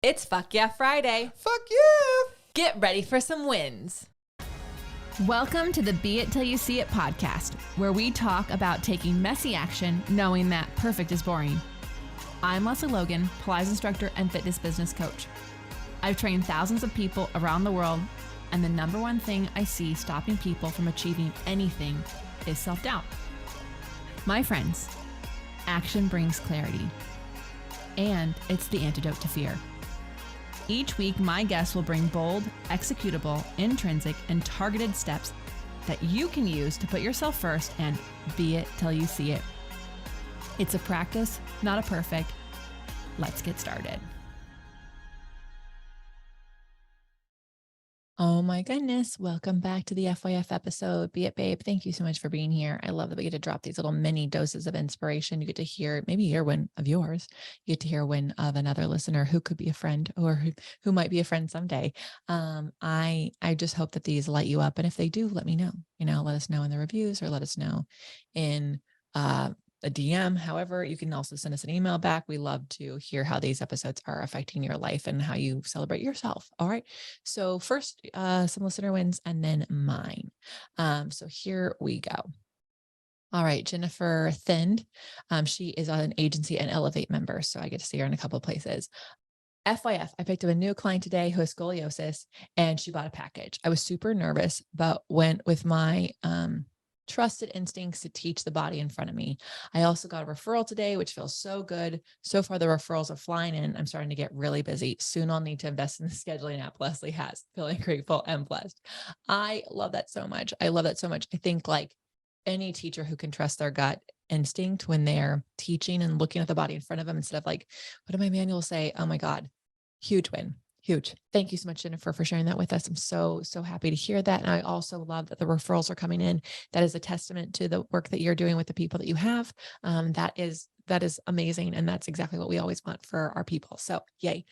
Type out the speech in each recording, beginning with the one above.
It's Fuck Yeah Friday. Fuck yeah! Get ready for some wins. Welcome to the Be It Till You See It podcast, where we talk about taking messy action, knowing that perfect is boring. I'm Lesley Logan, Pilates instructor and fitness business coach. I've trained thousands of people around the world, and the number one thing I see stopping people from achieving anything is self-doubt. My friends, action brings clarity, and it's the antidote to fear. Each week, my guests will bring bold, executable, intrinsic, and targeted steps that you can use to put yourself first and be it till you see it. It's a practice, not a perfect. Let's get started. Oh my goodness. Welcome back to the FYF episode. Be It Babe. Thank you so much for being here. I love that we get to drop these little mini doses of inspiration. You get to hear one of yours. You get to hear one of another listener who could be a friend or who might be a friend someday. I just hope that these light you up. And if they do, let me know. Let us know in the reviews or let us know in a DM. However, you can also send us an email back. We love to hear how these episodes are affecting your life and how you celebrate yourself. All right. So first, some listener wins and then mine. So here we go. All right. Jennifer Thind. She is an agency and Elevate member. So I get to see her in a couple of places. FYF, I picked up a new client today who has scoliosis and she bought a package. I was super nervous, but went with my, trusted instincts to teach the body in front of me. I also got a referral today, which feels so good. So far, the referrals are flying in. I'm starting to get really busy. Soon I'll need to invest in the scheduling app Lesley has. Feeling grateful and blessed. I love that so much. I think like any teacher who can trust their gut instinct when they're teaching and looking at the body in front of them instead of like, what did my manual say? Oh my God, huge win. Huge. Thank you so much, Jennifer, for sharing that with us. I'm so happy to hear that. And I also love that the referrals are coming in. That is a testament to the work that you're doing with the people that you have. That is amazing. And that's exactly what we always want for our people. So yay.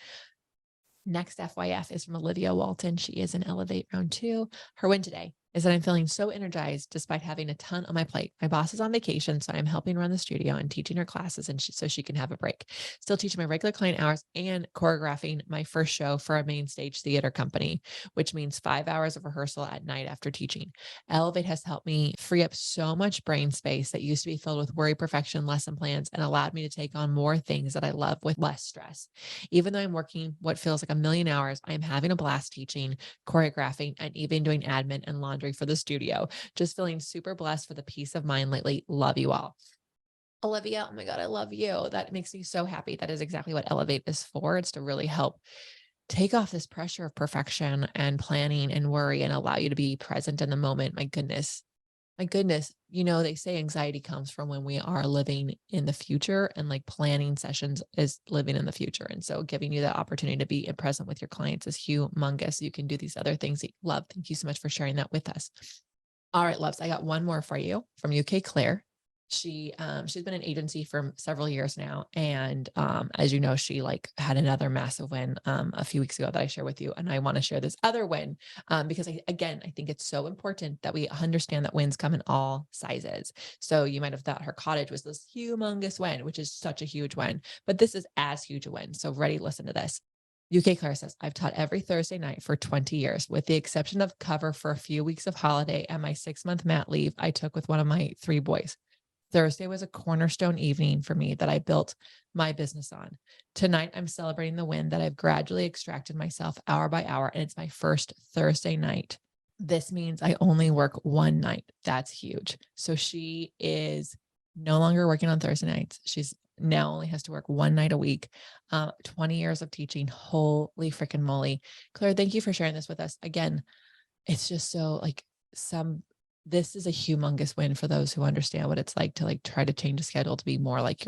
Next FYF is from Olivia Walton. She is in Elevate round 2. Her win today is that I'm feeling so energized despite having a ton on my plate. My boss is on vacation, so I'm helping run the studio and teaching her classes so she can have a break. Still teaching my regular client hours and choreographing my first show for a main stage theater company, which means 5 hours of rehearsal at night after teaching. Elevate has helped me free up so much brain space that used to be filled with worry, perfection, lesson plans, and allowed me to take on more things that I love with less stress. Even though I'm working what feels like a million hours, I'm having a blast teaching, choreographing, and even doing admin and laundry for the studio. Just feeling super blessed for the peace of mind lately. Love you all. Olivia, oh my God, I love you. That makes me so happy. That is exactly what Elevate is for. It's to really help take off this pressure of perfection and planning and worry and allow you to be present in the moment. My goodness. They say anxiety comes from when we are living in the future, and like planning sessions is living in the future. And so giving you the opportunity to be present with your clients is humongous. You can do these other things that you love. Thank you so much for sharing that with us. All right, loves, I got one more for you from UK Claire. She's been an agency for several years now. And as you know, she had another massive win a few weeks ago that I share with you. And I want to share this other win because I think it's so important that we understand that wins come in all sizes. So you might have thought her cottage was this humongous win, which is such a huge win, but this is as huge a win. So ready, listen to this. UK Claire says, I've taught every Thursday night for 20 years, with the exception of cover for a few weeks of holiday and my 6-month mat leave I took with one of my 3 boys. Thursday was a cornerstone evening for me that I built my business on. Tonight, I'm celebrating the win that I've gradually extracted myself hour by hour, and it's my first Thursday night. This means I only work one night. That's huge. So she is no longer working on Thursday nights. She's now only has to work one night a week. 20 years of teaching. Holy freaking moly. Claire, thank you for sharing this with us. Again, it's just so this is a humongous win for those who understand what it's like to try to change a schedule to be more like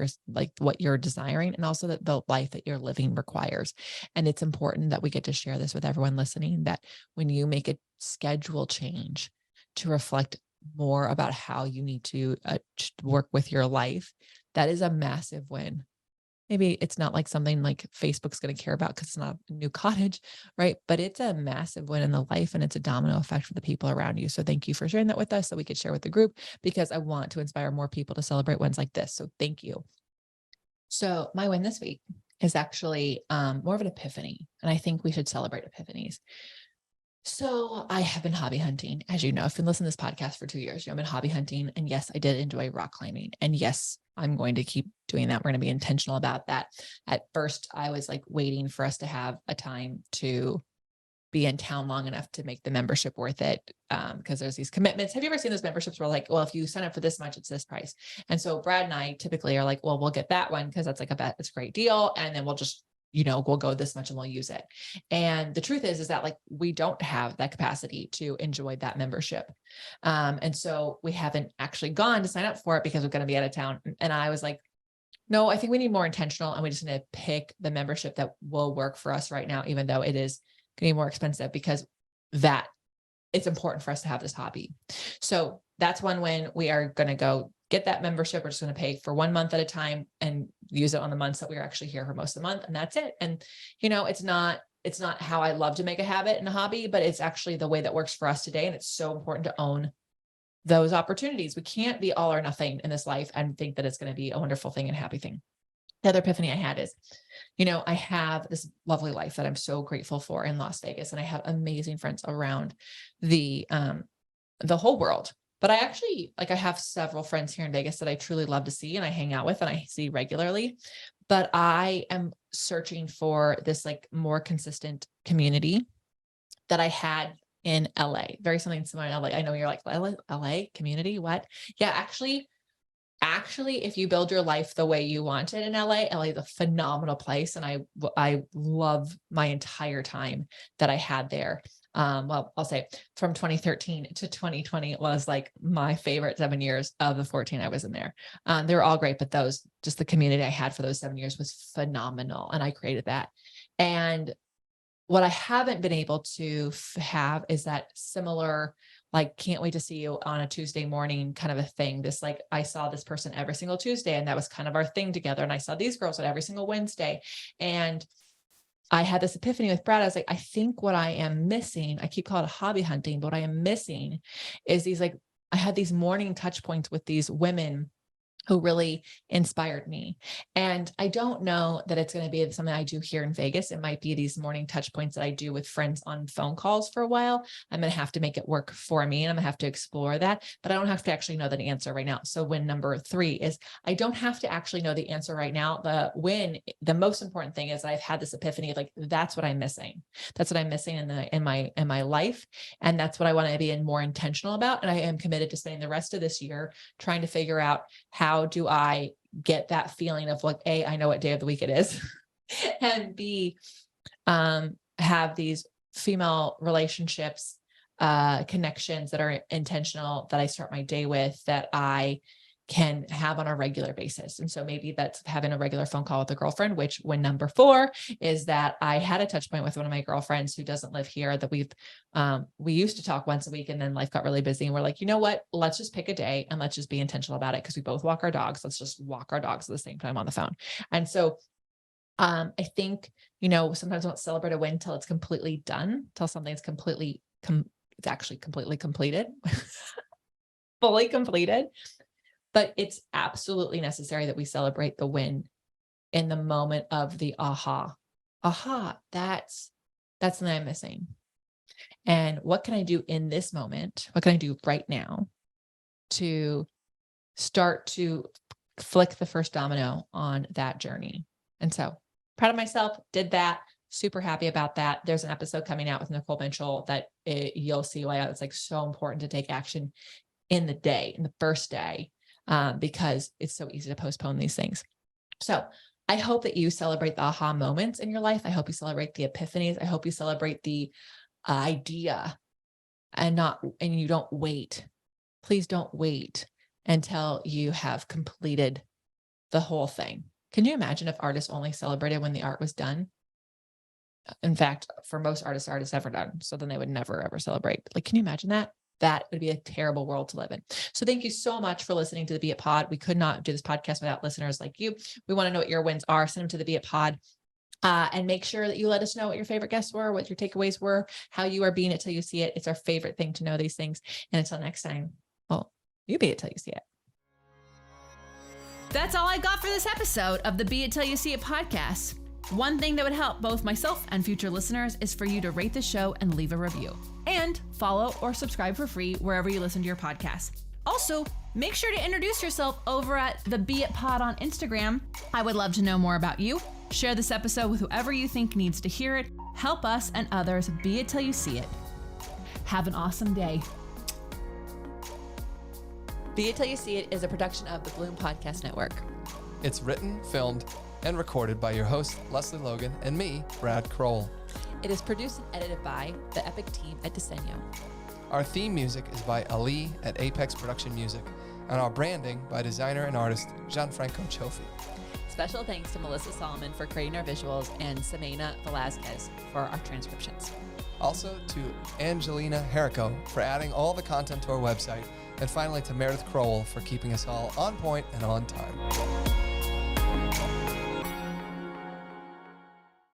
what you're desiring, and also that the life that you're living requires. And it's important that we get to share this with everyone listening, that when you make a schedule change to reflect more about how you need to work with your life, that is a massive win. Maybe it's not like something like Facebook's going to care about because it's not a new cottage, right? But it's a massive win in the life, and it's a domino effect for the people around you. So thank you for sharing that with us so we could share with the group, because I want to inspire more people to celebrate wins like this. So thank you. So my win this week is actually more of an epiphany. And I think we should celebrate epiphanies. So I have been hobby hunting. As you know, I've been listening to this podcast for 2 years. I've been hobby hunting. And yes, I did enjoy rock climbing. And yes, I'm going to keep doing that. We're going to be intentional about that. At first, I was like waiting for us to have a time to be in town long enough to make the membership worth it. Because there's these commitments. Have you ever seen those memberships where like, well, if you sign up for this much, it's this price. And so Brad and I typically are like, well, we'll get that one because that's like it's a great deal. And then we'll just, we'll go this much and we'll use it. And the truth is that like, we don't have that capacity to enjoy that membership. And so we haven't actually gone to sign up for it because we're going to be out of town. And I was like, no, I think we need more intentional and we just need to pick the membership that will work for us right now, even though it is going to be more expensive because that it's important for us to have this hobby. So that's one when we are going to go get that membership. We're just going to pay for 1 month at a time and use it on the months that we're actually here for most of the month. And that's it. And, it's not how I love to make a habit and a hobby, but it's actually the way that works for us today. And it's so important to own those opportunities. We can't be all or nothing in this life and think that it's going to be a wonderful thing and a happy thing. The other epiphany I had is, I have this lovely life that I'm so grateful for in Las Vegas, and I have amazing friends around the whole world. But I actually, I have several friends here in Vegas that I truly love to see and I hang out with and I see regularly. But I am searching for this more consistent community that I had in LA. Very something similar in LA. I know you're like, LA community, what? Yeah, actually, if you build your life the way you want it in LA is a phenomenal place. And I love my entire time that I had there. Well, I'll say from 2013 to 2020 was like my favorite 7 years of the 14 I was in there. They were all great, but just the community I had for those 7 years was phenomenal. And I created that. And what I haven't been able to have is that similar, can't wait to see you on a Tuesday morning kind of a thing. This, I saw this person every single Tuesday and that was kind of our thing together. And I saw these girls on every single Wednesday. And I had this epiphany with Brad. I was like, I think what I am missing, I keep calling it hobby hunting, but what I am missing is these, I had these morning touch points with these women who really inspired me. And I don't know that it's going to be something I do here in Vegas. It might be these morning touch points that I do with friends on phone calls for a while. I'm going to have to make it work for me and I'm going to have to explore that, but I don't have to actually know the answer right now. So win number 3 is I don't have to actually know the answer right now. The most important thing is I've had this epiphany of that's what I'm missing. That's what I'm missing in my life. And that's what I want to be more intentional about. And I am committed to spending the rest of this year trying to figure out how do I get that feeling of A, I know what day of the week it is, and B, have these female relationships, connections that are intentional that I start my day with that I can have on a regular basis. And so maybe that's having a regular phone call with a girlfriend, which when number 4 is that I had a touch point with one of my girlfriends who doesn't live here that we used to talk once a week and then life got really busy. And we're like, you know what, let's just pick a day and let's just be intentional about it. Cause we both walk our dogs. Let's just walk our dogs at the same time on the phone. And so I think, sometimes we don't celebrate a win till it's completely done, till something's it's actually completely completed, fully completed. But it's absolutely necessary that we celebrate the win in the moment of the aha, that's something I'm missing. And what can I do in this moment? What can I do right now to start to flick the first domino on that journey? And so proud of myself, did that. Super happy about that. There's an episode coming out with Nicole Mitchell that you'll see why it's so important to take action in the first day. Because it's so easy to postpone these things. So I hope that you celebrate the aha moments in your life. I hope you celebrate the epiphanies. I hope you celebrate the idea and you don't wait. Please don't wait until you have completed the whole thing. Can you imagine if artists only celebrated when the art was done? In fact, for most artists, art is never done. So then they would never, ever celebrate. Can you imagine that? That would be a terrible world to live in. So thank you so much for listening to the Be It Pod. We could not do this podcast without listeners like you. We want to know what your wins are. Send them to the Be It Pod. And make sure that you let us know what your favorite guests were, what your takeaways were, how you are being it till you see it. It's our favorite thing to know these things. And until next time, well, you be it till you see it. That's all I got for this episode of the Be It Till You See It podcast. One thing that would help both myself and future listeners is for you to rate the show and leave a review. And follow or subscribe for free wherever you listen to your podcast. Also, make sure to introduce yourself over at the Be It Pod on Instagram. I would love to know more about you. Share this episode with whoever you think needs to hear it. Help us and others be it till you see it. Have an awesome day. Be It Till You See It is a production of the Bloom Podcast Network. It's written, filmed, and recorded by your host, Lesley Logan, and me, Brad Kroll. It is produced and edited by the epic team at Diseño. Our theme music is by Ali at Apex Production Music, and our branding by designer and artist Gianfranco Cioffi. Special thanks to Melissa Solomon for creating our visuals and Semena Velazquez for our transcriptions. Also to Angelina Herrico for adding all the content to our website, and finally to Meredith Crowell for keeping us all on point and on time.